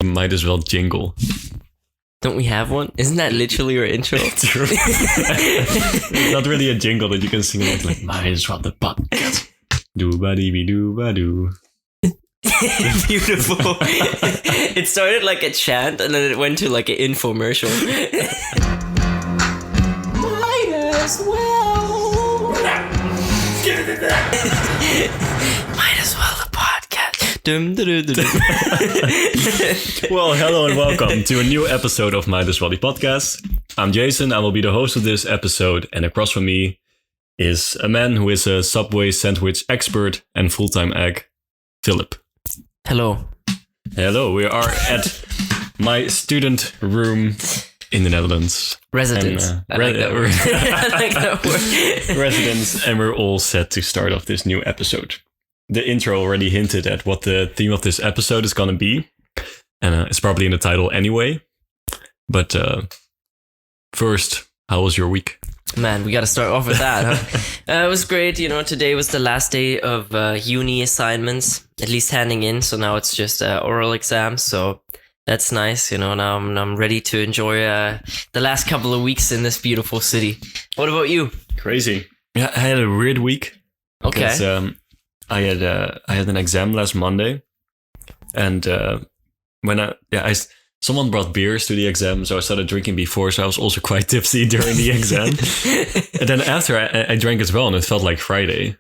Might as well jingle. Don't we have one? Isn't that literally your intro? True. It's not really a jingle that you can sing like might as well the podcast. Do-ba-dee-be-do-ba-doo. Beautiful. It started like a chant and then it went to like an infomercial. Might as well. Might as well the podcast. Well, hello and welcome to a new episode of Might as well the podcast. I'm Jason. I will be the host of this episode, and across from me is a man who is a Subway sandwich expert and full-time egg, Philip. Hello. Hello, we are at my student room in the Netherlands. Residence. And, I like that word. I like that word. Residence, and we're all set to start off this new episode. The intro already hinted at what the theme of this episode is going to be. And it's probably in the title anyway. But first, how was your week? Man, we got to start off with that, huh? It was great. You know, today was the last day of uni assignments, at least handing in. So now it's just oral exams. So that's nice. You know, now I'm ready to enjoy the last couple of weeks in this beautiful city. What about you? Crazy. Yeah, I had a weird week. Because, Okay. I had an exam last Monday. And when someone brought beers to the exam, so I started drinking before, so I was also quite tipsy during the exam. And then after I drank as well, and it felt like Friday.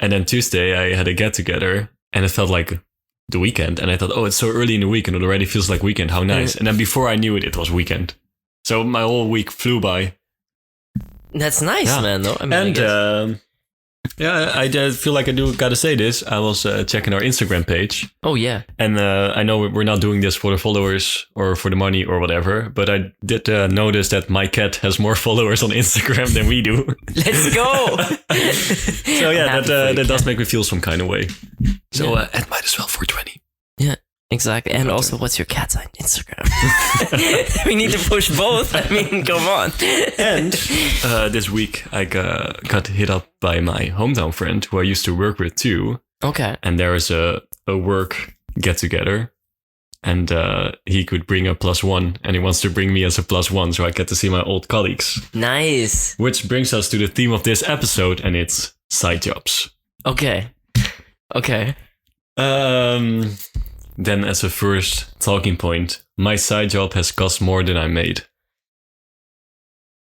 And then Tuesday I had a get-together, and it felt like the weekend. And I thought, oh, it's so early in the week, and it already feels like weekend. How nice. And then before I knew it, it was weekend. So my whole week flew by. That's nice, Yeah. man, though. I mean, And I feel like I do gotta say this. I was checking our Instagram page. oh, yeah. And I know we're not doing this for the followers or for the money or whatever, but I did notice that my cat has more followers on Instagram than we do. Let's go. So yeah, Happy for you, that does cat. make me feel some kind of way. So Yeah. it might as well 420. Exactly. And also, what's your cat's on Instagram? We need to push both. I mean, come on. And this week I got hit up by my hometown friend who I used to work with too. Okay. And there is a work get together. And he could bring a +1, and he wants to bring me as a +1, so I get to see my old colleagues. Nice. Which brings us to the theme of this episode, and it's side jobs. Okay. Then as a first talking point, my side job has cost more than I made.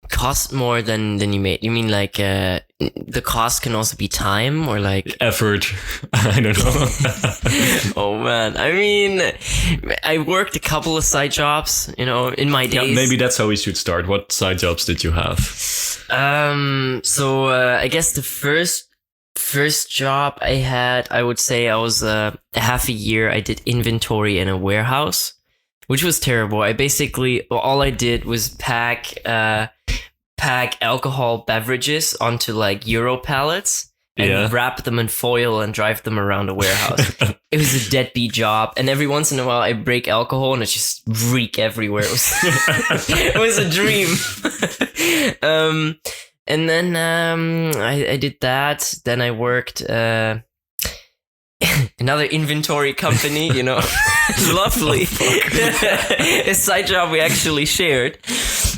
Cost more than you made. You mean like the cost can also be time or like... Effort, I don't know. Oh, man. I mean, I worked a couple of side jobs, you know, in my Yeah, days. maybe that's how we should start. What side jobs did you have? So I guess the first job I had, I would say I was half a year. I did inventory in a warehouse, which was terrible. I basically, all I did was pack alcohol beverages onto like Euro pallets and wrap them in foil and drive them around a warehouse. It was a deadbeat job. And every once in a while I break alcohol and it just reek everywhere. It was a dream. And then I did that. Then I worked another inventory company, you know. Lovely. A side job we actually shared.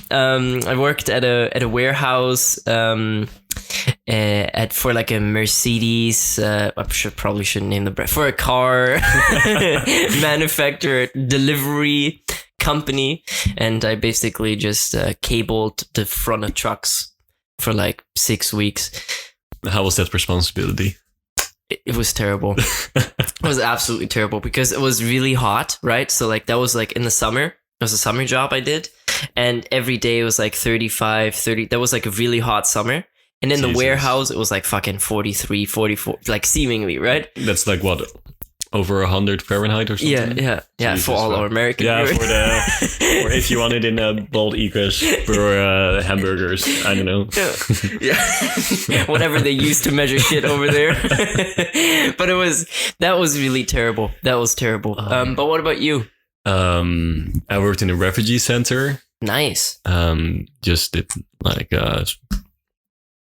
I worked at a warehouse for like a Mercedes. I probably shouldn't name the brand, for a car manufacturer delivery company, and I basically just cabled the front of trucks for like 6 weeks. How was that responsibility? It was terrible. It was absolutely terrible because it was really hot, right? So like that was like in the summer. It was a summer job I did. And every day it was like 35, 30. That was like a really hot summer. And in the warehouse, it was like fucking 43, 44, like seemingly, right? That's like what? Over 100 Fahrenheit or something? Yeah. Jesus, for all our American viewers. or if you want it in bold Ecos for hamburgers, I don't know. Yeah. Whatever they use to measure shit over there. But that was really terrible. That was terrible. But what about you? I worked in a refugee center. Nice. Just did like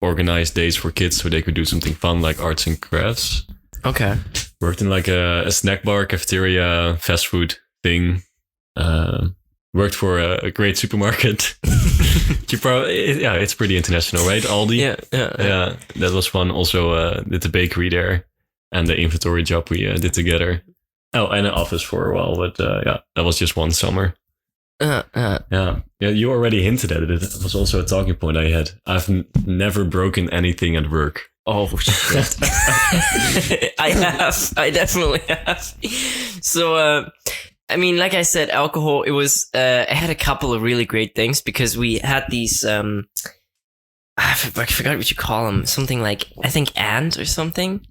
organized days for kids so they could do something fun like arts and crafts. Okay. Worked in like a snack bar, cafeteria, fast food thing. Worked for a great supermarket. It's pretty international, right? Aldi. Yeah. That was fun. Also, did the bakery there and the inventory job we did together. Oh, and an office for a while, but that was just one summer. Yeah. You already hinted at it. It was also a talking point I had. I've never broken anything at work. Oh shit! I have. I definitely have. So, I mean, like I said, alcohol. It was. I had a couple of really great things because we had these. I forgot what you call them. Something like, I think, ant or something.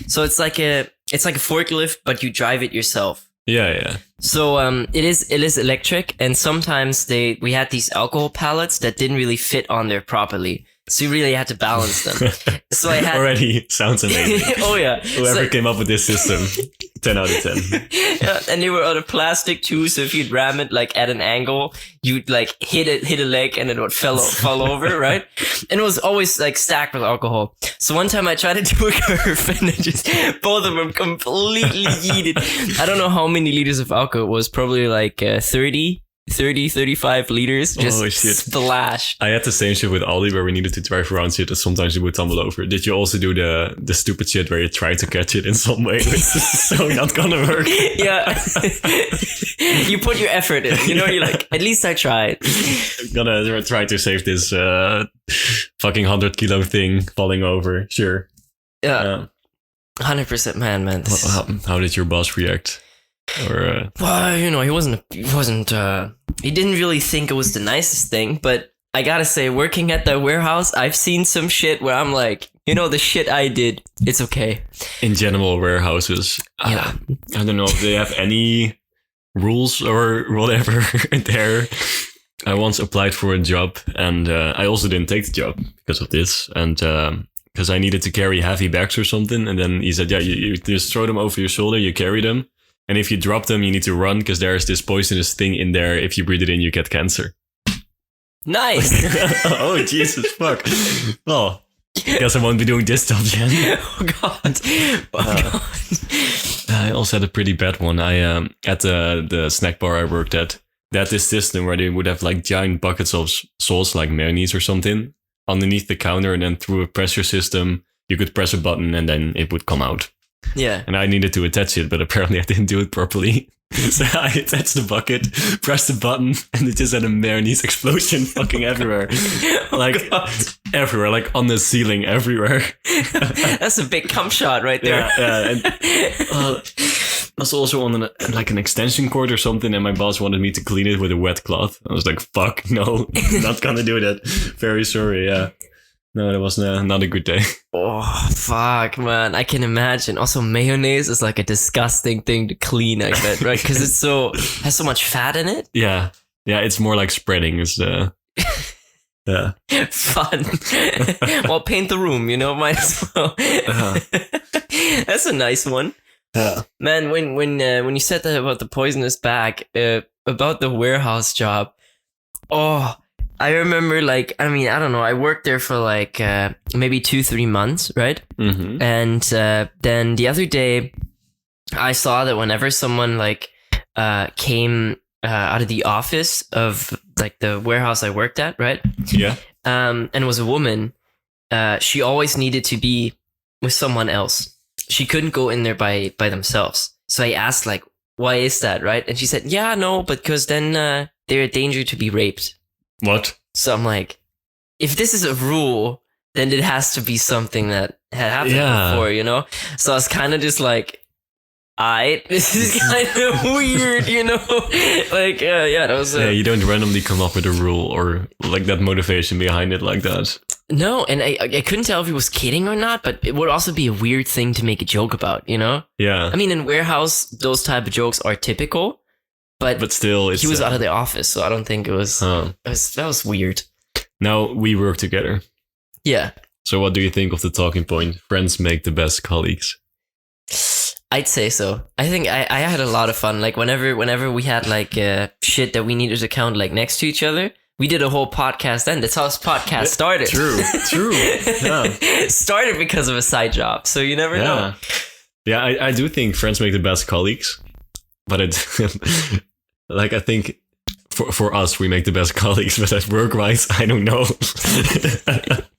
So it's like a forklift, but you drive it yourself. Yeah. So it is electric, and sometimes we had these alcohol pallets that didn't really fit on there properly. So you really had to balance them. So I had already sounds amazing. Oh yeah. Whoever came up with this system, 10 out of 10. Yeah, and they were out of plastic too, so if you'd ram it like at an angle, you'd like hit a leg and it would fall over, right? And it was always like stacked with alcohol. So one time I tried to do a curve and it just both of them completely yeeted. I don't know how many liters of alcohol it was, probably like 35 liters, just splashed. I had the same shit with Aldi where we needed to drive around shit and sometimes it would tumble over. Did you also do the stupid shit where you try to catch it in some way, which is so not gonna work? Yeah. You put your effort in, you're like, at least I tried. I'm gonna try to save this fucking 100-kilo thing falling over. Sure. Yeah. 100% man. How did your boss react? Or well, he didn't really think it was the nicest thing, but I gotta say, working at the warehouse, I've seen some shit where I'm like, the shit I did, it's okay. In general, warehouses, I don't know if they have any rules or whatever there. I once applied for a job and I also didn't take the job because of this, and because I needed to carry heavy bags or something, and then he said, you just throw them over your shoulder, you carry them. And if you drop them, you need to run because there's this poisonous thing in there. If you breathe it in, you get cancer. Nice. Oh, Jesus, fuck. Well, guess I won't be doing this job then. Oh, God. I also had a pretty bad one. I at the snack bar I worked at, they had this system where they would have like giant buckets of sauce, like mayonnaise or something, underneath the counter. And then through a pressure system, you could press a button and then it would come out. Yeah. And I needed to attach it, but apparently I didn't do it properly. So I attached the bucket, pressed the button, and it just had a mayonnaise explosion fucking everywhere. Everywhere, like on the ceiling, everywhere. That's a big cum shot right there. Yeah. And, I was also on an extension cord or something, and my boss wanted me to clean it with a wet cloth. I was like, fuck, no, not gonna do that. Very sorry, yeah. No, that was not a good day. Oh, fuck, man. I can imagine. Also, mayonnaise is like a disgusting thing to clean, I bet, right? Because has so much fat in it. Yeah. Yeah, it's more like spreading. It's, yeah. Fun. Well, paint the room, might as well. That's a nice one. Yeah. Man, when you said that about the poisonous bag, about the warehouse job, I remember, I don't know, I worked there for maybe 2-3 months, right? Mm-hmm. And then the other day, I saw that whenever someone came out of the office of the warehouse I worked at, right? Yeah. And was a woman, she always needed to be with someone else. She couldn't go in there by themselves. So I asked, why is that, right? And she said, yeah, no, because then they're a danger to be raped. What? So I'm like, if this is a rule, then it has to be something that had happened before, So I was kind of just like, this is kind of weird, that was... you don't randomly come up with a rule or that motivation behind it like that. No, and I couldn't tell if he was kidding or not, but it would also be a weird thing to make a joke about, Yeah. I mean, in warehouse, those type of jokes are typical. But still, he was out of the office, so I don't think it was. That was weird. Now we work together. Yeah. So what do you think of the talking point? Friends make the best colleagues. I'd say so. I think I had a lot of fun. Whenever we had shit that we needed to count next to each other, we did a whole podcast. Then that's how this podcast started. True. Yeah. Started because of a side job, so you never know. Yeah, I do think friends make the best colleagues. but it like I think for us we make the best colleagues, but at work wise I don't know.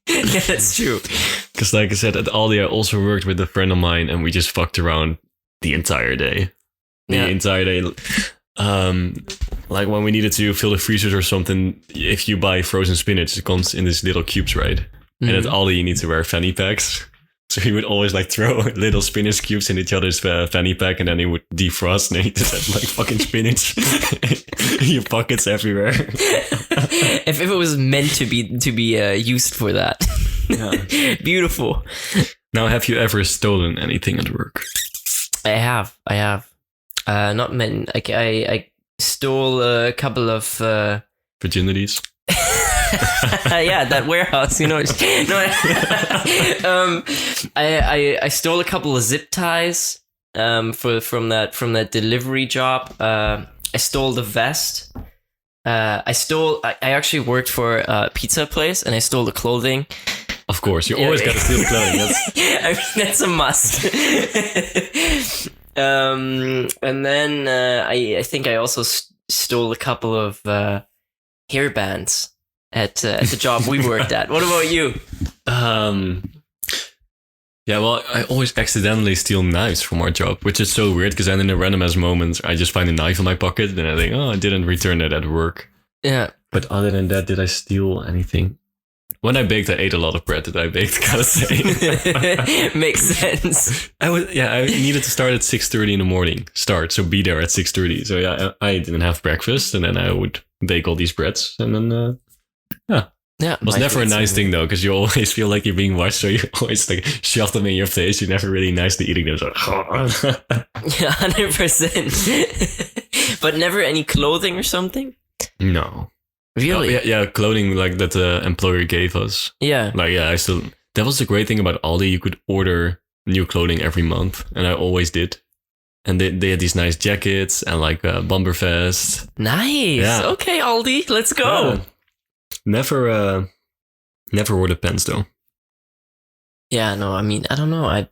Yeah, that's true. Because like I said, at Aldi I also worked with a friend of mine and we just fucked around the entire day. Like when we needed to fill the freezers or something, if you buy frozen spinach, it comes in these little cubes, right? Mm-hmm. And at Aldi you need to wear fanny packs. So he would always like throw little spinach cubes in each other's fanny pack, and then he would defrost, and he just had like fucking spinach in your pockets everywhere. If it was meant to be used for that. Yeah. Beautiful. Now, have you ever stolen anything at work? I have. Not many. I stole a couple of virginities. Yeah, that warehouse, you know. I stole a couple of zip ties from that delivery job. I stole the vest. I actually worked for a pizza place, and I stole the clothing. Of course, you always got to steal clothing. I mean, that's a must. And then I think I also stole a couple of hair bands at the job we worked at. What about you? Yeah, well, I always accidentally steal knives from our job, which is so weird because then in a random ass moment, I just find a knife in my pocket and I think, oh, I didn't return it at work. Yeah. But other than that, did I steal anything? When I baked, I ate a lot of bread that I baked, gotta say. Makes sense. I needed to start at 6:30 in the morning. So be there at 6:30. So yeah, I didn't have breakfast, and then I would bake all these breads, and then yeah, it was never a nice thing though, because you always feel like you're being watched, so you always like shove them in your face. You're never really nicely eating them. So. Yeah, 100%. But never any clothing or something? No. Really? Yeah, clothing like that the employer gave us. Yeah. Like, yeah, that was the great thing about Aldi. You could order new clothing every month, and I always did. And they had these nice jackets and like a bumper vest. Nice. Yeah. Okay, Aldi, let's go. Never wore the pants though. Yeah, no, I mean, I don't know. I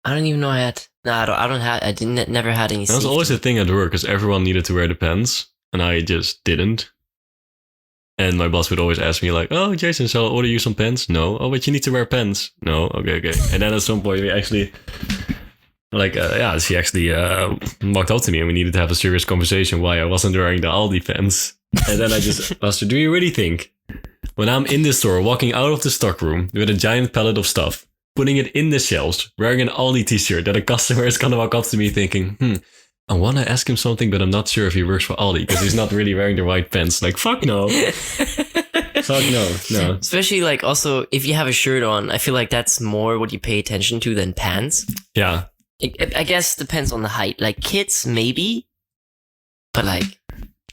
don't even know I had. No, I never had any. That was always a thing at work because everyone needed to wear the pants, and I just didn't. And my boss would always ask me like, "Oh, Jason, shall I order you some pants?" No. "Oh, but you need to wear pants." No. Okay. And then at some point we actually, she actually walked up to me and we needed to have a serious conversation why I wasn't wearing the Aldi pants. And then I just asked her, "Do you really think when I'm in the store, walking out of the stock room with a giant pallet of stuff, putting it in the shelves, wearing an Aldi t-shirt, that a customer is gonna walk up to me thinking, I want to ask him something, but I'm not sure if he works for Aldi because he's not really wearing the right pants." Like, fuck no. Fuck no. Especially like also if you have a shirt on, I feel like that's more what you pay attention to than pants. Yeah. I guess depends on the height. Like kids, maybe. But like,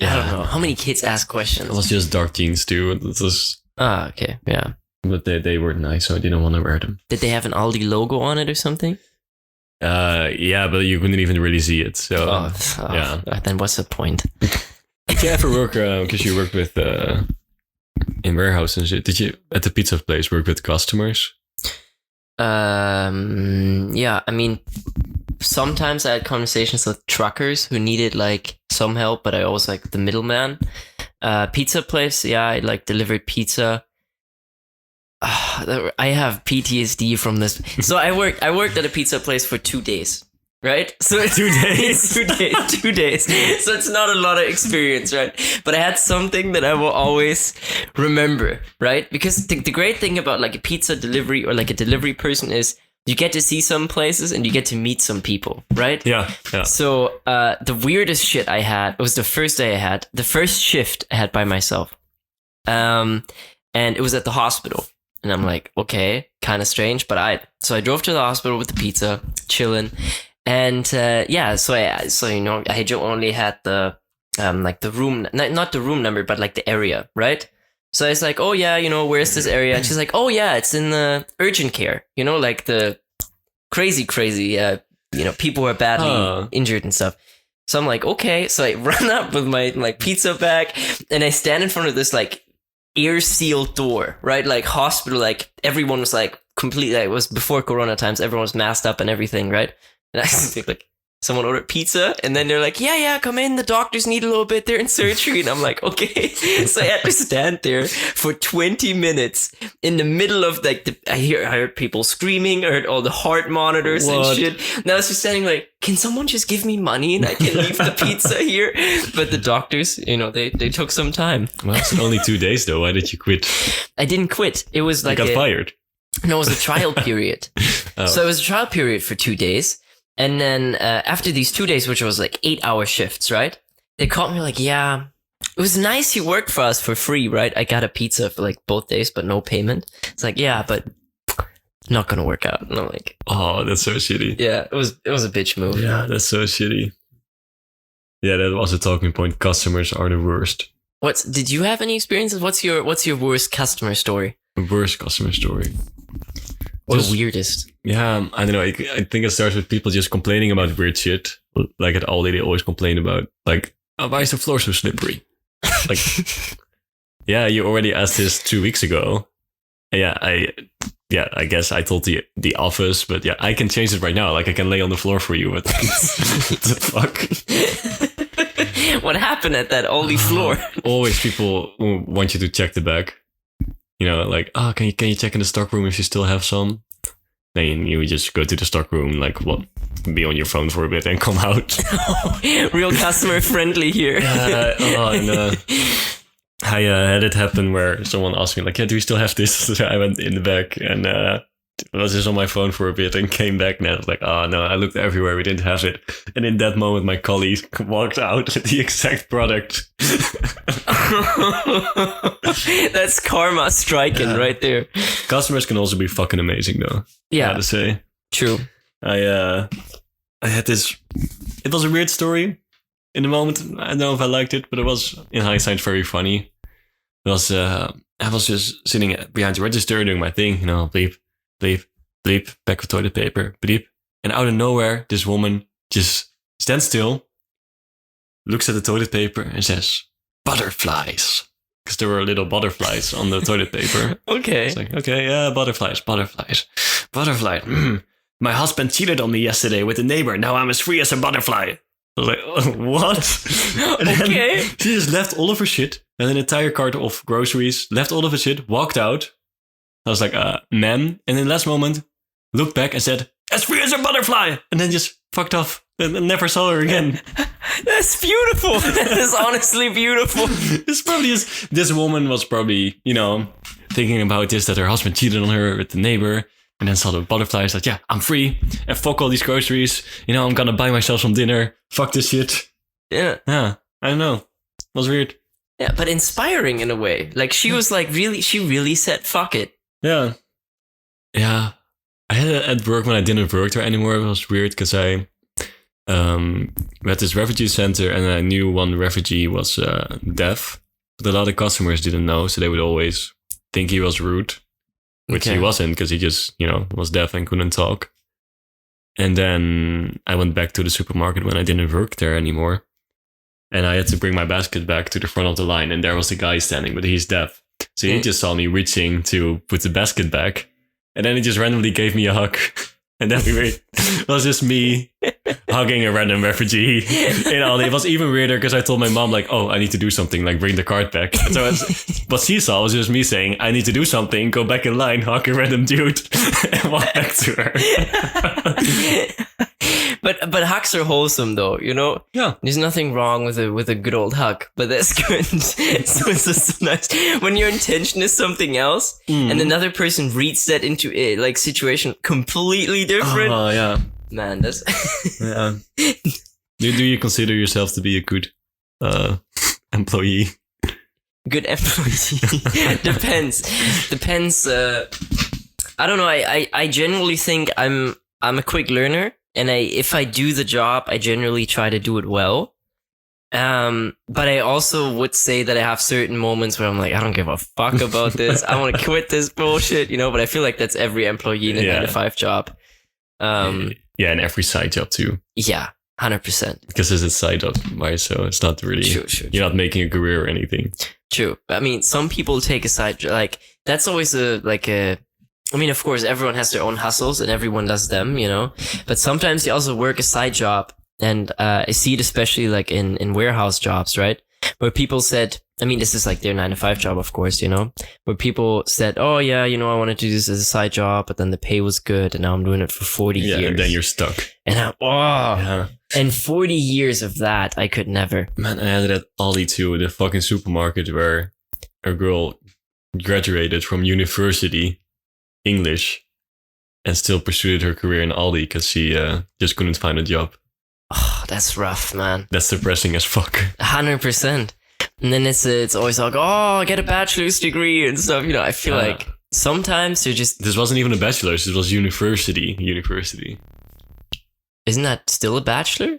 yeah. I don't know. How many kids ask questions? It was just dark jeans too. It was... okay. Yeah. But they were nice, so I didn't want to wear them. Did they have an Aldi logo on it or something? Yeah, but you couldn't even really see it. So yeah. Then what's the point? Did you ever work? Because you worked with in warehouse and shit. Did you at the pizza place work with customers? Yeah. I mean, sometimes I had conversations with truckers who needed like some help, but I always like the middleman. Pizza place. Yeah, I like delivered pizza. I have PTSD from this. So I worked at a pizza place for 2 days, right? So 2 days, 2 days. So it's not a lot of experience, right? But I had something that I will always remember, right? Because the great thing about like a pizza delivery or like a delivery person is you get to see some places and you get to meet some people, right? Yeah. So the weirdest shit I had was the first shift I had by myself, and it was at the hospital. And I'm like, okay, kind of strange, but so I drove to the hospital with the pizza, chilling, and so I only had the like the room, not the room number, but like the area, right? So I was like, oh yeah, where's this area? And she's like, oh yeah, it's in the urgent care, like the crazy, people who are badly injured and stuff. So I'm like, okay, so I run up with my like pizza bag, and I stand in front of this like air sealed door, right? Like hospital, like everyone was like completely, like, it was before Corona times, everyone was masked up and everything, right? And I was like someone ordered pizza, and then they're like, yeah, come in. The doctors need a little bit. They're in surgery. And I'm like, okay. So I had to stand there for 20 minutes in the middle of like, I heard people screaming. I heard all the heart monitors and shit. And I was just standing like, can someone just give me money and I can leave the pizza here? But the doctors, they took some time. Well, it's only 2 days though. Why did you quit? I didn't quit. It was like you got fired. No, it was a trial period. Oh. So it was a trial period for 2 days. And then after these 2 days, which was like 8-hour shifts, right? They called me like, yeah, it was nice you worked for us for free, right? I got a pizza for like both days, but no payment. It's like, yeah, but not going to work out. And I'm like, oh, that's so shitty. Yeah, it was a bitch move. Yeah, that's so shitty. Yeah, that was a talking point. Customers are the worst. Did you have any experiences? What's your worst customer story? The worst customer story. Or the weirdest? Yeah, I don't know. I think it starts with people just complaining about weird shit. Like at Aldi, they always complain about, like, oh, why is the floor so slippery? Like, yeah, you already asked this 2 weeks ago. Yeah, I guess I told the office, but yeah, I can change it right now. Like, I can lay on the floor for you. But what the fuck? What happened at that Aldi floor? Always people want you to check the bag. Like, oh, can you check in the stock room if you still have some? Then you just go to the stock room, like, be on your phone for a bit and come out. Real customer friendly here. I had it happen where someone asked me, like, yeah, do we still have this? So I went in the back and I was just on my phone for a bit and came back and I was like, oh no, I looked everywhere, we didn't have it. And in that moment, my colleague walked out with the exact product. That's karma striking right there. Customers can also be fucking amazing though. Yeah. I gotta say. True. I had this, it was a weird story in the moment. I don't know if I liked it, but it was in hindsight very funny. It was, I was just sitting behind the register doing my thing, bleep, bleep, bleep, pack of toilet paper, bleep. And out of nowhere, this woman just stands still, looks at the toilet paper and says, butterflies. Because there were little butterflies on the toilet paper. Okay. It's like, okay, yeah, butterflies. My husband cheated on me yesterday with a neighbor. Now I'm as free as a butterfly. I was like, oh, what? And okay. She just left all of her shit and an entire cart of groceries, left all of her shit, walked out. I was like, ma'am. And in the last moment, looked back and said, as free as a butterfly. And then just fucked off and never saw her again. That's beautiful. That is honestly beautiful. This woman was probably, thinking about this, that her husband cheated on her with the neighbor. And then saw the butterflies, like, yeah, I'm free. And fuck all these groceries. I'm gonna buy myself some dinner. Fuck this shit. Yeah. Yeah, I don't know. It was weird. Yeah, but inspiring in a way. Like, she was like, she really said, fuck it. Yeah. Yeah. I had it at work when I didn't work there anymore. It was weird because we had this refugee center and I knew one refugee was deaf. But a lot of customers didn't know, so they would always think he was rude. Which he wasn't, because he just, was deaf and couldn't talk. And then I went back to the supermarket when I didn't work there anymore. And I had to bring my basket back to the front of the line. And there was the guy standing, but he's deaf. So he just saw me reaching to put the basket back. And then he just randomly gave me a hug. And then it was just me hugging a random refugee. It was even weirder because I told my mom, like, oh, I need to do something, like bring the card back. And so what she saw was just me saying, I need to do something, go back in line, hug a random dude, and walk back to her. But hugs are wholesome though, Yeah. There's nothing wrong with a good old hug, but that's good. So it's just nice when your intention is something else, and another person reads that into a situation completely different. Oh yeah, man, that's yeah. Do you consider yourself to be a good employee? Good employee. Depends. I don't know. I generally think I'm a quick learner. And if I do the job, I generally try to do it well. But I also would say that I have certain moments where I'm like, I don't give a fuck about this. I want to quit this bullshit, but I feel like that's every employee in a 9-to-5 job. Yeah, and every side job too. Yeah, 100%. Because it's a side job, right? So it's not really, True. You're not making a career or anything. True. I mean, some people take a side job, like, that's always I mean, of course, everyone has their own hustles and everyone does them, But sometimes you also work a side job And I see it especially like in warehouse jobs, right? Where people said, I mean, this is like their 9 to 5 job, of course, you know, where people said, oh yeah, you know, I want to do this as a side job, but then the pay was good and now I'm doing it for 40 years. And then you're stuck. And and 40 years of that, I could never. Man, I had it at Aldi too, the fucking supermarket where a girl graduated from university English and still pursued her career in Aldi because she just couldn't find a job. Oh, that's rough, man. That's depressing as fuck. 100%. And then it's always like, oh, get a bachelor's degree and stuff. You know, I feel like sometimes you're just... This wasn't even a bachelor's. It was university. Isn't that still a bachelor?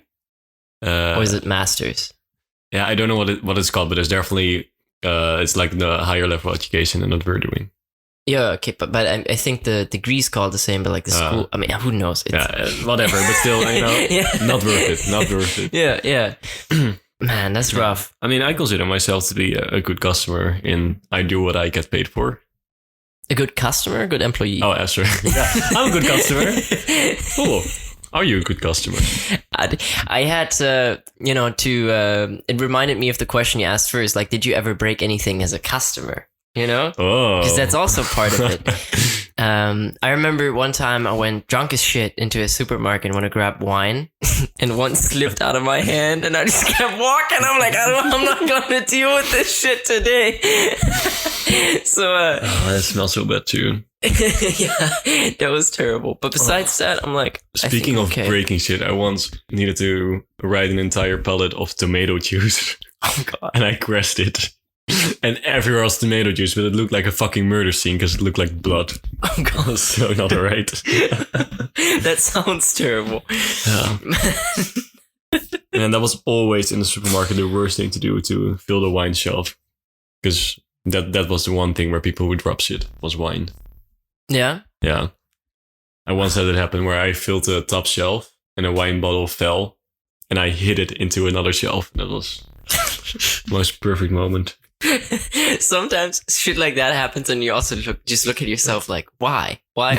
Or is it master's? Yeah, I don't know what it's called, but it's definitely... it's like the higher level education and what we're doing. Yeah, okay, but I think the degree's called the same, but like the school, I mean, who knows? Whatever, but still, you know, not worth it. Yeah. Man, that's rough. I mean, I consider myself to be a good customer in I do what I get paid for. A good customer, a good employee. Oh, yeah, sure. Yeah, I'm a good customer. Oh, are you a good customer? I had to, you know, it reminded me of the question you asked first, like, did you ever break anything as a customer? You know? Oh. Because that's also part of it. I remember one time I went drunk as shit into a supermarket and want to grab wine and one slipped out of my hand and I just kept walking. I'm like, I'm not going to deal with this shit today. So, that smells so bad too. Yeah, that was terrible. But besides that, I'm like, speaking of breaking shit, I once needed to ride an entire pallet of tomato juice. Oh, God. And I crashed it. And everywhere was tomato juice, but it looked like a fucking murder scene because it looked like blood. Oh, God. So not alright. That sounds terrible. Yeah. And that was always in the supermarket the worst thing to do, to fill the wine shelf. Because that was the one thing where people would drop shit, was wine. Yeah? Yeah. I once had it happen where I filled the top shelf and a wine bottle fell and I hit it into another shelf. That was the most perfect moment. Sometimes shit like that happens and you also look at yourself like, why? But,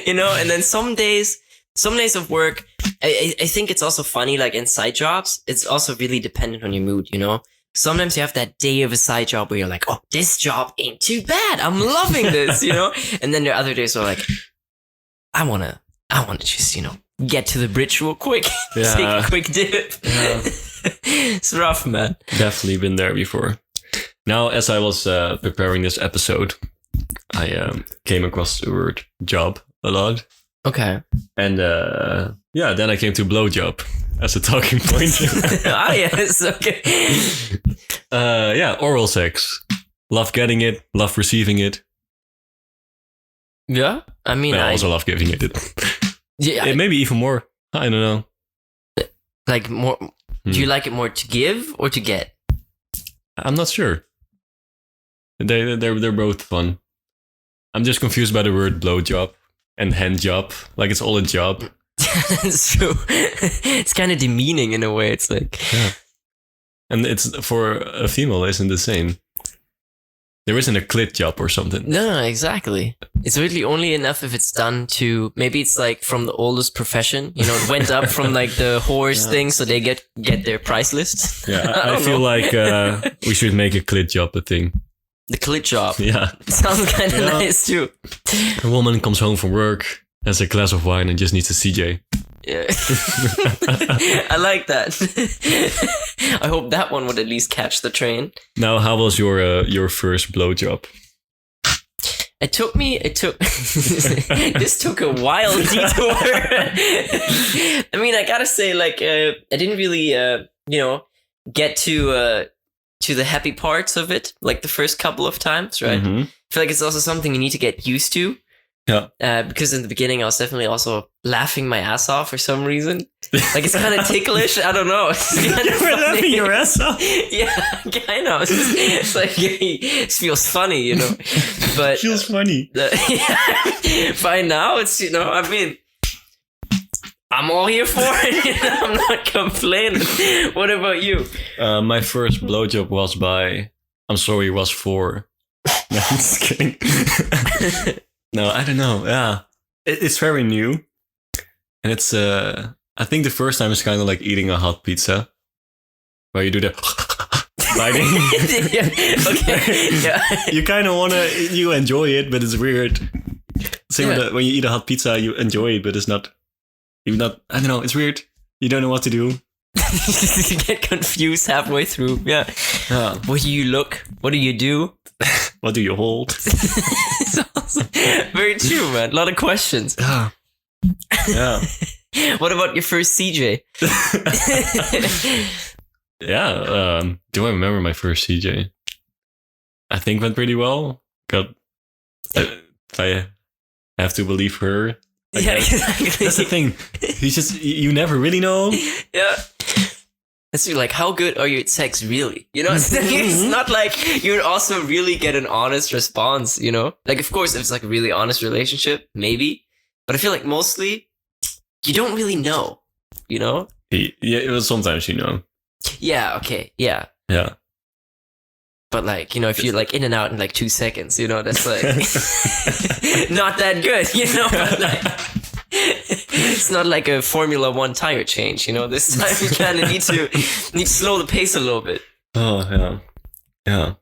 you know, and then some days of work, I think it's also funny, like in side jobs, it's also really dependent on your mood, you know? Sometimes you have that day of a side job where you're like, oh, this job ain't too bad. I'm loving this, you know? And then there are other days where like, I want to just, you know, get to the bridge real quick. Yeah. Take a quick dip. Yeah. It's rough, man. Definitely been there before. Now, as I was preparing this episode, I came across the word job a lot. Okay. And then I came to blowjob as a talking point. Yes, okay. Oral sex. Love getting it, love receiving it. Yeah, I mean, I also love giving it. Yeah, maybe even more. I don't know. Like more. Do you like it more to give or to get? I'm not sure. They're both fun. I'm just confused by the word blowjob and hand job. Like it's all a job. That's true. It's kind of demeaning in a way. It's like, yeah. And it's for a female, isn't the same. There isn't a clit job or something. No, exactly. It's really only enough if it's done to, maybe it's like from the oldest profession, you know, it went up from like the horse thing, so they get their price list. Yeah, I feel like we should make a clit job a thing. The clit job. Yeah. Sounds kind of nice too. A woman comes home from work, has a glass of wine and just needs a CJ. Yeah. I like that. I hope that one would at least catch the train. Now, how was your first blowjob? It took this took a wild detour. I mean, I gotta say, like, I didn't really, get to the happy parts of it, like the first couple of times, right? Mm-hmm. I feel like it's also something you need to get used to. Yeah. Because in the beginning, I was definitely also laughing my ass off for some reason. Like, it's kind of ticklish. I don't know. It's kind of laughing your ass off? Yeah, kind of. It's like, it feels funny, you know. But feels funny. By now, it's, you know, I mean, I'm all here for it. You know? I'm not complaining. What about you? My first blowjob was for... No, I'm just kidding. No, I don't know. Yeah, it's very new, and it's I think the first time is kind of like eating a hot pizza, where you do the biting. Okay. Yeah. You kind of you enjoy it, but it's weird. Same with when you eat a hot pizza, you enjoy it, but it's not. You're not. I don't know. It's weird. You don't know what to do. You get confused halfway through. Yeah. Where do you look? What do you do? What do you hold? Very true, man. A lot of questions. Yeah. What about your first CJ? Yeah. Do I remember my first CJ? I think went pretty well. If I have to believe her. Yeah, exactly. That's the thing. You never really know. Yeah. It's like, how good are you at sex, really? You know, it's not like you would also really get an honest response, you know? Like, of course, if it's like a really honest relationship, maybe. But I feel like mostly, you don't really know, you know? Yeah, it was sometimes, you know. Yeah, okay, yeah. Yeah. But like, you know, if you're like in and out in like 2 seconds, you know, that's like not that good, you know? But like, it's not like a Formula One tire change, you know? This time you kind of need to slow the pace a little bit. Oh, yeah. Yeah.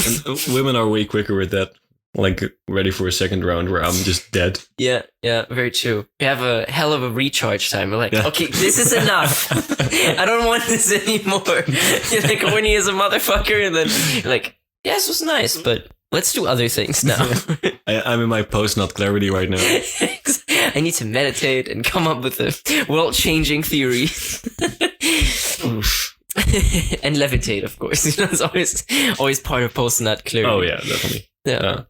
And women are way quicker with that. Like, ready for a second round where I'm just dead. Yeah, very true. You have a hell of a recharge time. You're like, okay, this is enough. I don't want this anymore. You're like horny as a motherfucker, and then you're like, yeah, this was nice, but let's do other things now. I'm in my post-nut clarity right now. I need to meditate and come up with a world-changing theory. And levitate, of course. You know, it's always part of post-nut clarity. Oh, yeah, definitely. Yeah.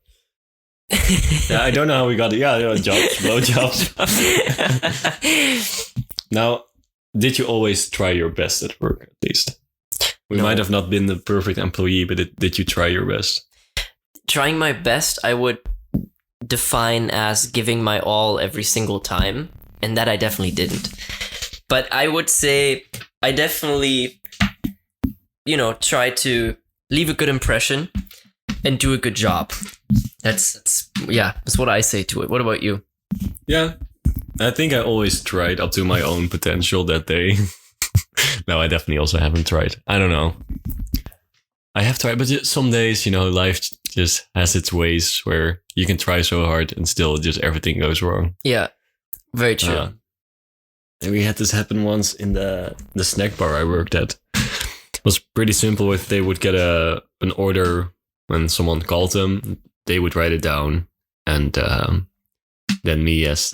Yeah, I don't know how we got it. Yeah, jobs, blowjobs. Now, did you always try your best at work, at least? We might have not been the perfect employee, but did you try your best? Trying my best, I would define as giving my all every single time, and that I definitely didn't. But I would say I definitely, you know, try to leave a good impression and do a good job. That's what I say to it. What about you? Yeah, I think I always tried up to my own potential that day. No, I definitely also haven't tried. I don't know. I have tried, but some days, you know, life just has its ways where you can try so hard and still just everything goes wrong. Yeah, very true. And we had this happen once in the snack bar I worked at. It was pretty simple. If they would get an order when someone called them, they would write it down, and then me as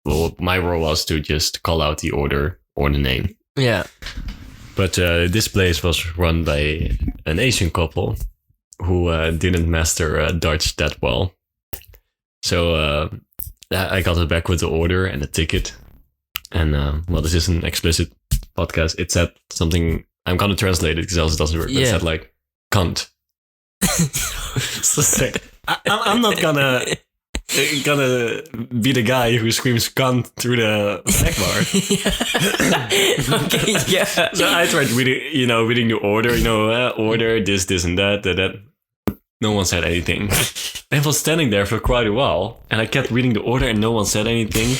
my role was to just call out the order or the name. Yeah. But this place was run by an Asian couple who didn't master Dutch that well. So I got it back with the order and the ticket. And well, this is an explicit podcast. It said something. I'm gonna translate it because else it doesn't work. But it said like cunt. So I'm not gonna be the guy who screams cunt through the snack bar. Okay, yeah. So I tried reading the order, order this and that. No one said anything. I was standing there for quite a while, and I kept reading the order, and no one said anything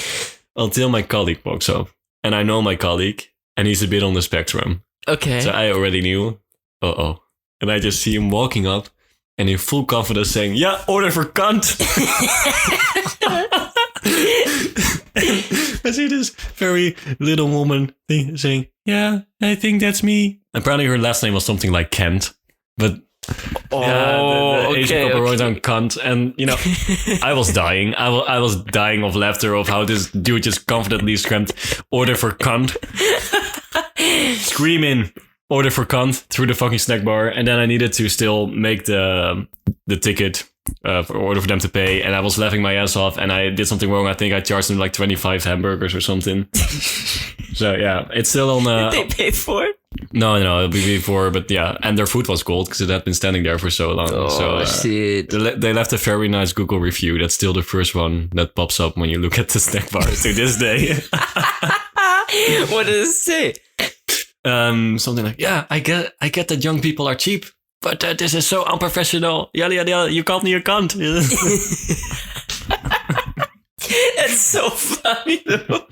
until my colleague walks up. And I know my colleague, and he's a bit on the spectrum. Okay. So I already knew, and I just see him walking up, and in full confidence saying, yeah, order for cunt. I see this very little woman saying, yeah, I think that's me. Apparently her last name was something like Kent, but the Asian couple wrote down cunt, and I was dying. I was dying of laughter of how this dude just confidently screamed, order for cunt. Screaming, order for cunt through the fucking snack bar, and then I needed to still make the ticket for order for them to pay, and I was laughing my ass off, and I did something wrong. I think I charged them like 25 hamburgers or something. So yeah, it's still on. Did they pay for it? No, it'll be before, but yeah, and their food was cold because it had been standing there for so long. Oh, shit. They left a very nice Google review. That's still the first one that pops up when you look at the snack bar to this day. What does it say? Something like, yeah, I get that young people are cheap, but this is so unprofessional. Yada, you called me a cunt. That's so funny though.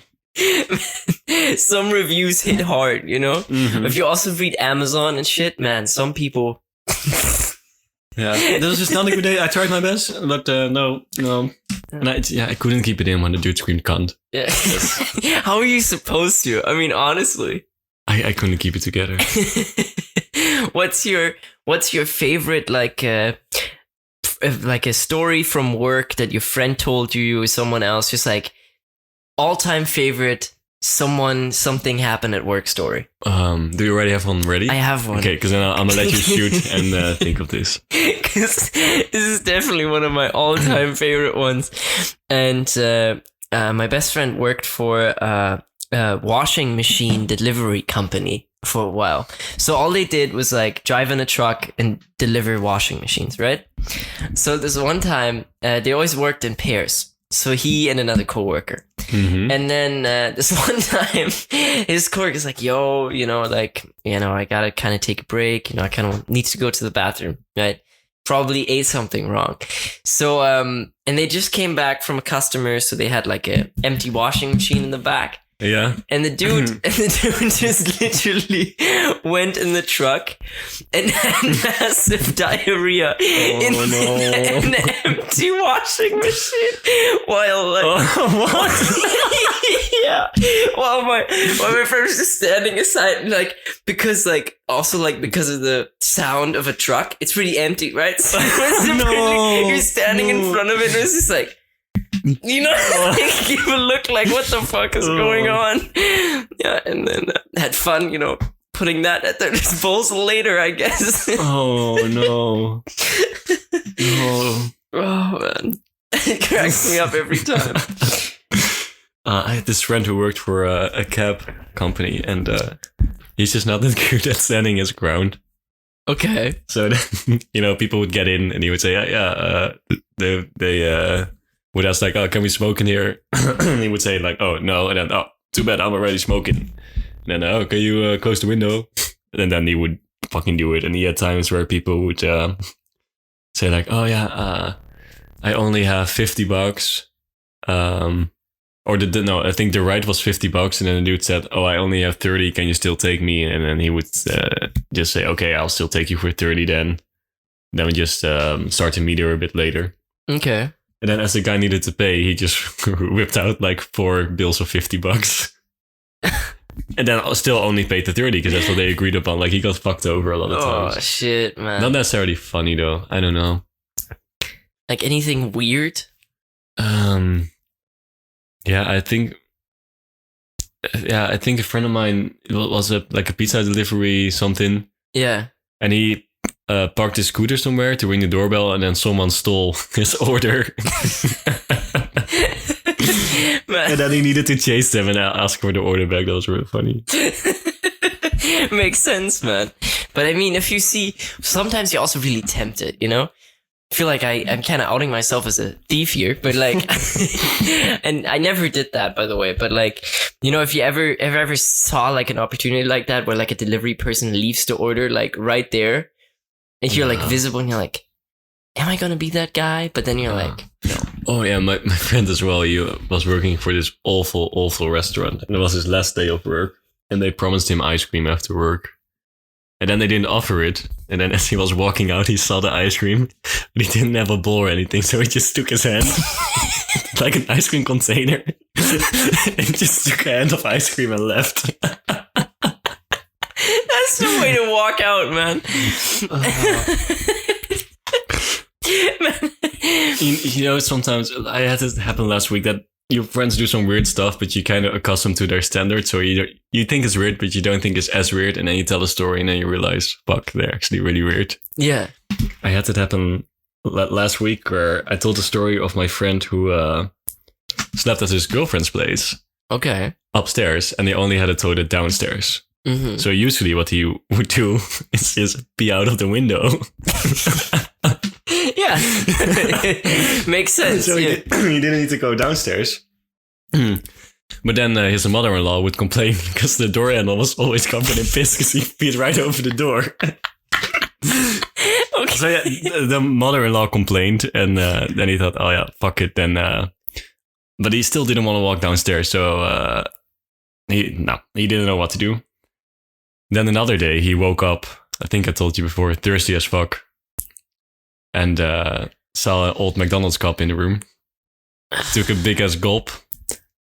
Some reviews hit hard, you know? Mhm. If you also read Amazon and shit, man, some people... Yeah, that was just not a good day. I tried my best, but no. And I couldn't keep it in when the dude screamed cunt. Yeah. How are you supposed to? I mean, honestly. I couldn't keep it together. What's your favorite, like a story from work that your friend told you or someone else, just like all-time favorite something happened at work story? Do you already have one ready? I have one. Okay, because then I'm gonna let you shoot and think of this. Because this is definitely one of my all-time favorite ones. And my best friend worked for a washing machine delivery company for a while. So all they did was like drive in a truck and deliver washing machines, right? So this one time, they always worked in pairs. So he and another coworker. Mm-hmm. And then this one time, his coworker's like, yo, I gotta kind of take a break. I kind of need to go to the bathroom, right? Probably ate something wrong. So, and they just came back from a customer. So they had like a empty washing machine in the back. Yeah. And the dude just literally went in the truck and had massive diarrhea in an empty washing machine. While what? Yeah. While my friend was just standing aside, like because of the sound of a truck, it's pretty empty, right? So he was standing in front of it, and it was just like. Give a look like, what the fuck is going on? Yeah, and then had fun, putting that at their disposal later, I guess. Oh, no. No. Oh, man. It cracks me up every time. I had this friend who worked for a cab company, and he's just not that good at standing his ground. Okay. So, then, people would get in, and he would say, they would ask like, oh, can we smoke in here? And he would say like, oh, no. And then, oh, too bad, I'm already smoking. And then, oh, can you close the window? And then he would fucking do it. And he had times where people would say like, oh, yeah, I only have $50. I think the ride was $50. And then the dude said, oh, I only have 30. Can you still take me? And then he would just say, okay, I'll still take you for 30 then. Then we just start to meter a bit later. Okay. And then as the guy needed to pay, he just whipped out like 4 bills of $50. And then I still only paid the 30 because that's what they agreed upon. Like he got fucked over a lot of times. Oh, shit, man. Not necessarily funny though. I don't know. Like anything weird? Yeah, I think a friend of mine was a pizza delivery something. Yeah. And he parked his scooter somewhere to ring the doorbell, and then someone stole his order. And then he needed to chase them and ask for the order back. That was really funny. Makes sense, man. But I mean, if you see, sometimes you're also really tempted, I feel like I'm kind of outing myself as a thief here, but like, and I never did that, by the way. But like, if you ever saw like an opportunity like that where like a delivery person leaves the order like right there, and you're like visible, and you're like, am I gonna be that guy? But then you're like, no. Oh yeah, my friend as well. He was working for this awful restaurant, and it was his last day of work, and they promised him ice cream after work. And then they didn't offer it. And then as he was walking out, he saw the ice cream, but he didn't have a bowl or anything. So he just took his hand, like an ice cream container, and just took a hand of ice cream and left. That's the way to walk out, man. Sometimes I had this happen last week that your friends do some weird stuff, but you kind of accustomed to their standards. So you think it's weird, but you don't think it's as weird. And then you tell a story and then you realize, fuck, they're actually really weird. Yeah. I had it happen last week where I told the story of my friend who slept at his girlfriend's place. Okay. Upstairs, and they only had a toilet downstairs. Mm-hmm. So usually what he would do is just pee out of the window. Yeah. Makes sense. So yeah. he didn't need to go downstairs. But then his mother-in-law would complain because the door handle was always covered in piss because he peed right over the door. Okay. So yeah, the mother-in-law complained, and then he thought, oh yeah, fuck it then. But he still didn't want to walk downstairs, so he didn't know what to do. Then another day he woke up, I think I told you before, thirsty as fuck, and saw an old McDonald's cup in the room. Took a big ass gulp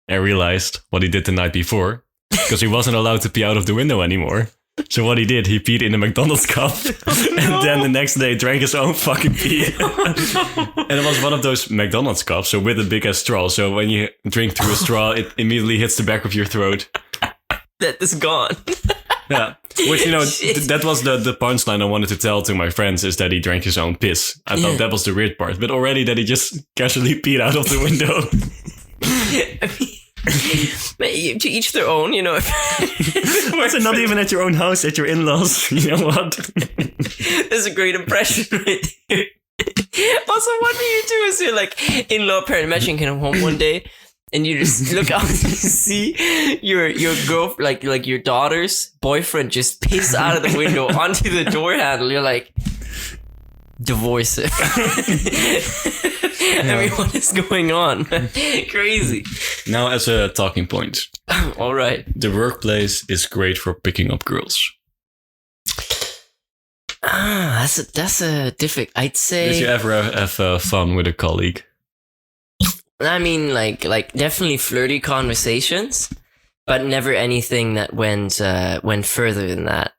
and realized what he did the night before, because he wasn't allowed to pee out of the window anymore. So what he did, he peed in a McDonald's cup, and then the next day drank his own fucking pee. And it was one of those McDonald's cups, so with a big ass straw. So when you drink through a straw, it immediately hits the back of your throat. That is gone. Yeah, which, you know, that was the punchline I wanted to tell to my friends, is that he drank his own piss. I thought that was the weird part, but already that he just casually peed out of the window. I mean, to each their own, you know. So not even at your own house, at your in-laws. You know what? That's a great impression right there. Also, what do you do is you're like in-law parent. Imagine you come home one day and you just look out and you see your girl, like your daughter's boyfriend just piss out of the window onto the door handle. You're like, divorce it. I mean, what is going on? Crazy. Now, as a talking point. All right. The workplace is great for picking up girls. That's a difficult. I'd say. Did you ever have fun with a colleague? I mean, like definitely flirty conversations, but never anything that went further than that.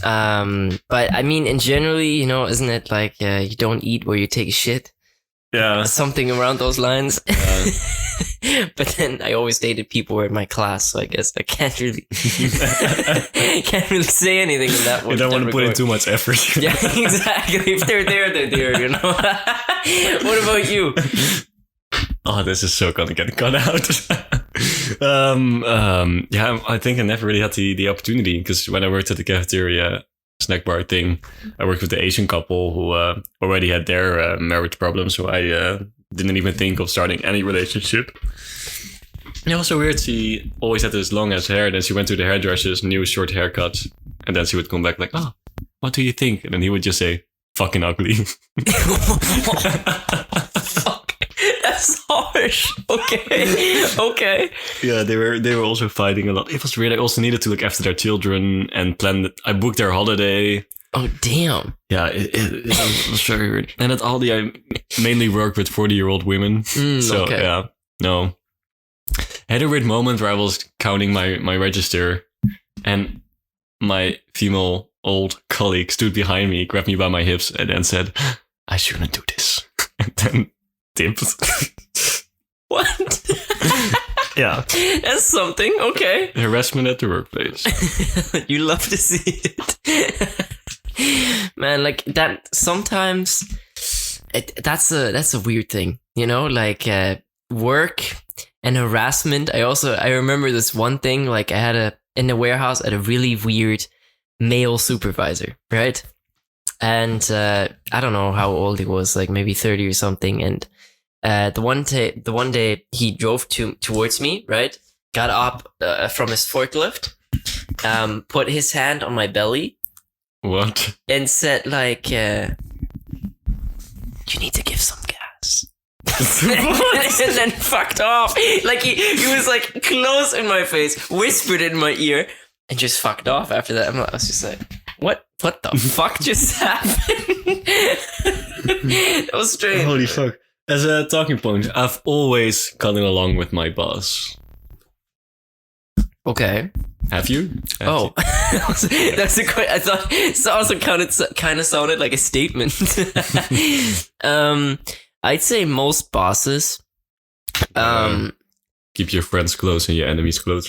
But I mean, in generally, you know, isn't it like you don't eat where you take a shit? Yeah, something around those lines. But then I always dated people who were in my class, so I guess I can't really say anything in that one. You don't want to put in too much effort. Yeah, exactly. If they're there, they're there. You know. What about you? Oh, this is so gonna get cut out. Yeah, I think I never really had the opportunity, because when I worked at the cafeteria snack bar thing, I worked with the Asian couple who already had their marriage problems, so I didn't even think of starting any relationship. And it was so weird. She always had this long ass hair, then she went to the hairdresser's, new short haircut, and then she would come back like, "Oh, what do you think?" And then he would just say, "Fucking ugly." That's harsh. Okay. Yeah, they were also fighting a lot. It was weird. I also needed to look after their children and plan. I booked their holiday. Oh, damn. Yeah, it was very weird. And at Aldi, I mainly worked with 40-year-old women. So, okay. Yeah, no. I had a weird moment where I was counting my register, and my female old colleague stood behind me, grabbed me by my hips, and then said, "I shouldn't do this." And then tips. What? Yeah. That's something. Okay. Harassment at the workplace. You love to see it. Man, like that sometimes that's a weird thing, you know, like work and harassment. I remember this one thing, like I had in the warehouse, I had a really weird male supervisor, right? And I don't know how old he was, like maybe 30 or something. And the one day he drove towards me, right? Got up from his forklift, put his hand on my belly. What? And said like, "You need to give some gas." And then fucked off. Like he was like close in my face, whispered in my ear, and just fucked off after that. I was just like, what the fuck just happened? That was strange. Holy fuck. As a talking point, I've always gotten along with my boss. Okay. Have you? That's a quite. I thought it also kind of sounded like a statement. I'd say most bosses. Keep your friends close and your enemies close.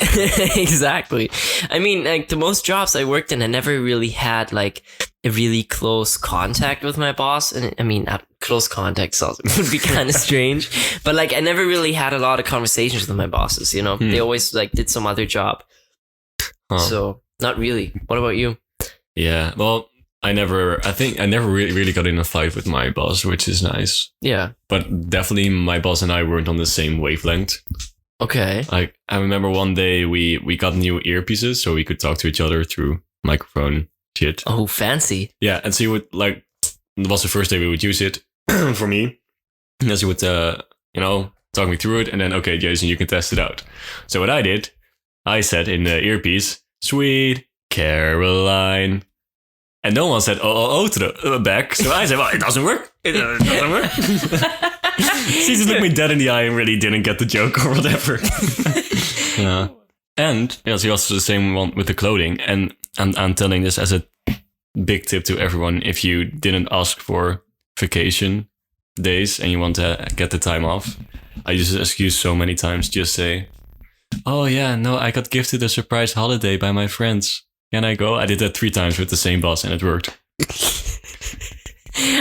Exactly. I mean, like the most jobs I worked in, I never really had like a really close contact with my boss. And I mean, close contact would be kind of strange, but like I never really had a lot of conversations with my bosses. You know, they always like did some other job. Huh. So not really. What about you? Yeah. Well, I never really got in a fight with my boss, which is nice. Yeah. But definitely my boss and I weren't on the same wavelength. Okay. Like I remember one day we got new earpieces so we could talk to each other through microphone shit. Oh, fancy. Yeah, and so he would like, it was the first day we would use it for me. And then he would, talk me through it, and then, okay, Jason, you can test it out. So what I did, I said in the earpiece, "Sweet Caroline." And no one said oh to the back. So I said, well, it doesn't work. It doesn't work. She just looked me dead in the eye and really didn't get the joke or whatever. Yeah. And it's also the same one with the clothing. And I'm telling this as a big tip to everyone. If you didn't ask for vacation days and you want to get the time off, I use this excuse so many times. Just say, oh yeah, no, I got gifted a surprise holiday by my friends. Can I go? I did that 3 times with the same boss and it worked.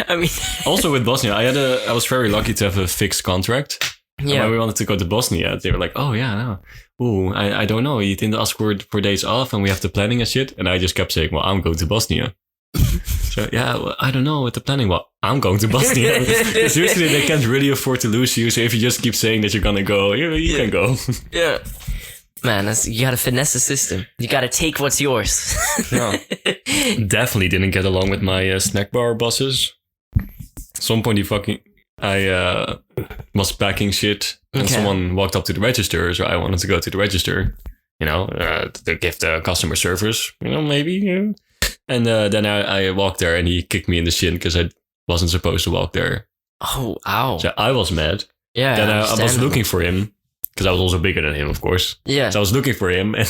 I mean, also with Bosnia, I was very lucky to have a fixed contract. Yeah. And when we wanted to go to Bosnia, they were like, oh yeah, no. Ooh, I don't know. You didn't ask for days off and we have the planning and shit. And I just kept saying, well, I'm going to Bosnia. So yeah, well, I don't know with the planning. Well, I'm going to Bosnia. Seriously, they can't really afford to lose you. So if you just keep saying that you're going to go, you can go. Yeah. Man, you gotta finesse the system. You gotta take what's yours. Yeah. Definitely didn't get along with my snack bar bosses. At some point, I was packing shit, and someone walked up to the register, so I wanted to go to the register, to give the customer service, maybe. Yeah. And then I walked there, and he kicked me in the shin because I wasn't supposed to walk there. Oh, ow. So I was mad. Yeah. Then I was looking for him. Because I was also bigger than him, of course. Yeah. So I was looking for him, and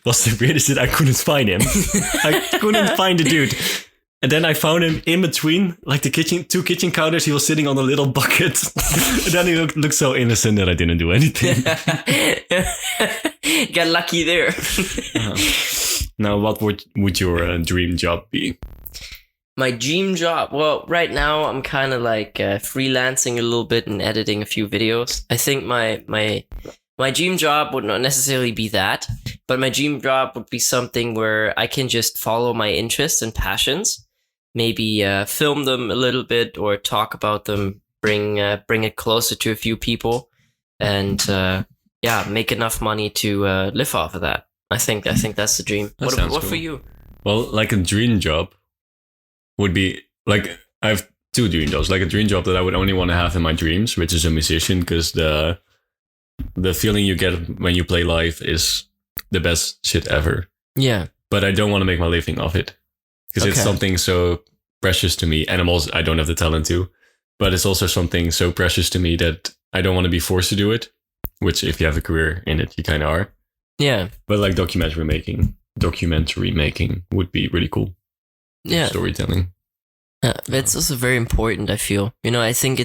what's the weirdest shit? I couldn't find him. I couldn't find the dude. And then I found him in between, like the two kitchen counters. He was sitting on a little bucket. And then he looked so innocent that I didn't do anything. Got lucky there. Now, what would your dream job be? My dream job? Well, right now I'm kind of like freelancing a little bit and editing a few videos. I think my dream job would not necessarily be that, but my dream job would be something where I can just follow my interests and passions, maybe film them a little bit or talk about them, bring it closer to a few people, and make enough money to live off of that. I think that's the dream. What cool. for you? Well, like a dream job would be like, I have 2 dream jobs. Like a dream job that I would only want to have in my dreams, which is a musician, because the feeling you get when you play live is the best shit ever. Yeah. But I don't want to make my living off it because it's something so precious to me. And I don't have the talent to, but it's also something so precious to me that I don't want to be forced to do it, which if you have a career in it, you kind of are. Yeah. But like documentary making would be really cool. Yeah. Storytelling. Yeah, it's also very important, I feel. I think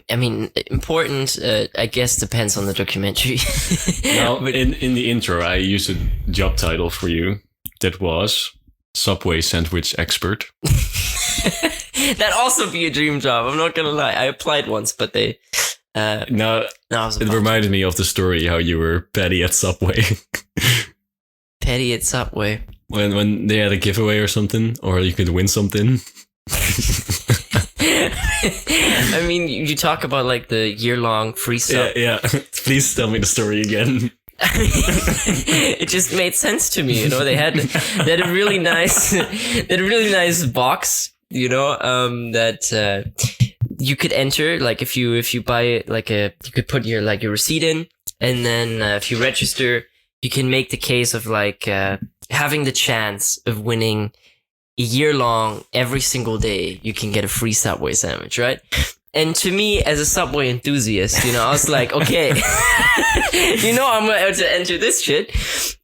important, I guess, depends on the documentary. Now, in the intro, I used a job title for you that was Subway Sandwich Expert. That'd also be a dream job, I'm not gonna lie. I applied once, but they... it reminded me of the story how you were petty at Subway. Petty at Subway. When they had a giveaway or something, or you could win something. I mean, you talk about like the year-long free sub. Yeah. Please tell me the story again. It just made sense to me. They had a really nice, box. That you could enter. Like if you buy it, you could put your receipt in, and then if you register, you can make the case of having the chance of winning a year long, every single day, you can get a free Subway sandwich, right? And to me, as a Subway enthusiast, I was like, okay, I'm going to enter this shit.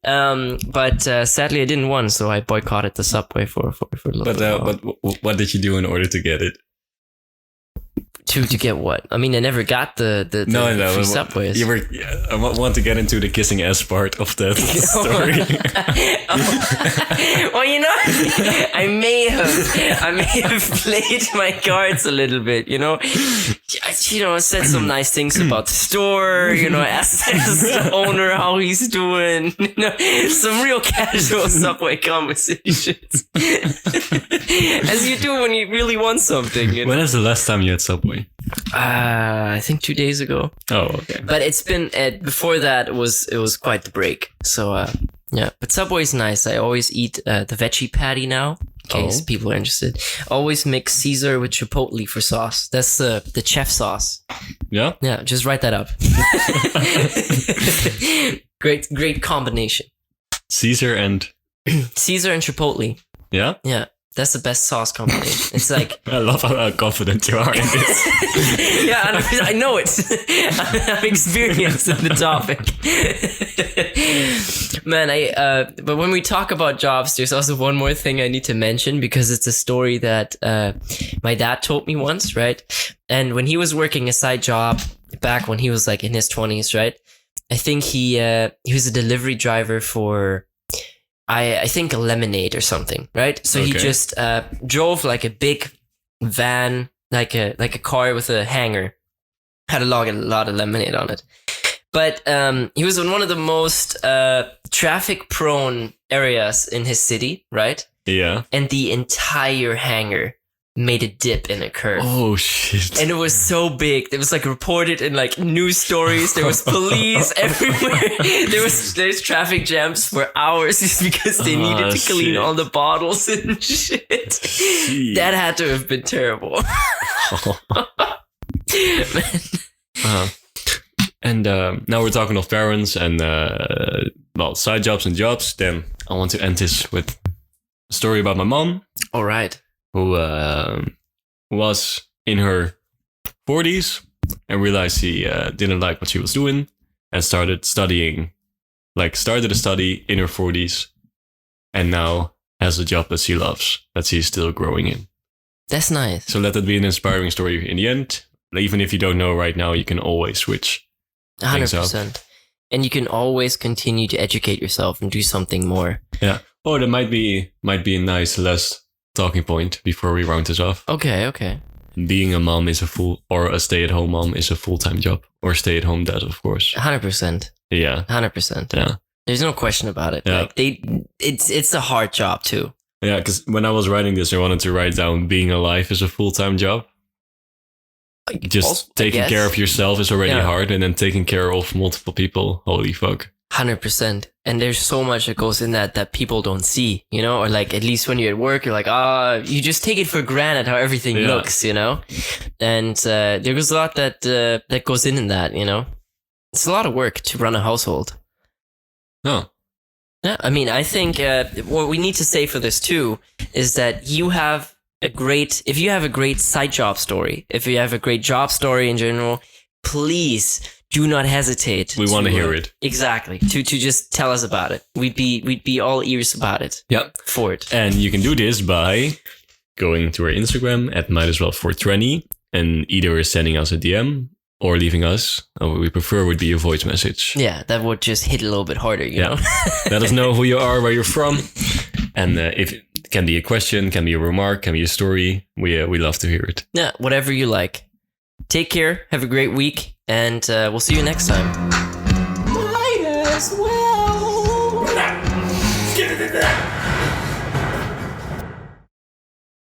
But sadly, I didn't win, so I boycotted the Subway for a little bit. But what did you do in order to get it? To get what? I mean, I never got the free Subways. I want to get into the kissing ass part of that story. Well, I may have played my cards a little bit. I said some nice things about the store. I asked the owner how he's doing. Some real casual Subway conversations, as you do when you really want something. When is the last time you had Subway? I think 2 days ago. Oh, okay. But it's been before that. It was quite the break. So yeah, but Subway's nice. I always eat the veggie patty now. In case people are interested. Always mix Caesar with Chipotle for sauce. That's the chef sauce. Yeah? Yeah, just write that up. Great combination. Caesar and Caesar and Chipotle. yeah. Yeah. That's the best sauce combination. It's like I love how confident you are in this. yeah, I know it. I'm experienced in the topic. Man, but when we talk about jobs, there's also one more thing I need to mention because it's a story that my dad told me once, right? And when he was working a side job back when he was like in his 20s, right? I think he was a delivery driver for I think a lemonade or something, right? So he just drove like a big van, like a car with a hanger, had a lot of lemonade on it. But he was in one of the most traffic prone areas in his city, right? Yeah. And the entire hangar made a dip in a curve. Oh shit. And it was so big. It was like reported in like news stories. There was police everywhere. There's traffic jams for hours just because they needed to clean all the bottles and shit. That had to have been terrible. And now we're talking of parents and side jobs and jobs. Then I want to end this with a story about my mom. All right. Who was in her 40s and realized she didn't like what she was doing and started studying, started a study in her 40s and now has a job that she loves, that she's still growing in. That's nice. So let that be an inspiring story in the end. Even if you don't know right now, you can always switch 100%. And you can always continue to educate yourself and do something more. Yeah. Oh, that might be a nice last talking point before we round this off. Okay. Being a mom is a stay-at-home mom is a full-time job, or stay-at-home dad, of course. 100%. Yeah. 100%. Yeah. There's no question about it. Yeah. It's a hard job too. Yeah, because when I was writing this, I wanted to write down being alive is a full-time job. Just taking care of yourself is already hard, and then taking care of multiple people, holy fuck. 100%. And there's so much that goes in that people don't see, you know, or like at least when you're at work, you're like, you just take it for granted how everything looks, you know, and there's a lot that goes in that, you know, it's a lot of work to run a household. No. Yeah, I mean, I think what we need to say for this too is that if you have a great side job story, if you have a great job story in general, please do not hesitate. We want to hear it. Exactly. To just tell us about it. We'd be all ears about it. Yep. For it. And you can do this by going to our Instagram at mightaswell420 and either sending us a DM or leaving us. What we prefer would be a voice message. Yeah, that would just hit a little bit harder, you know? Let us know who you are, where you're from. And if it can be a question, can be a remark, can be a story. We love to hear it. Yeah, whatever you like. Take care. Have a great week. And we'll see you next time. Might as well.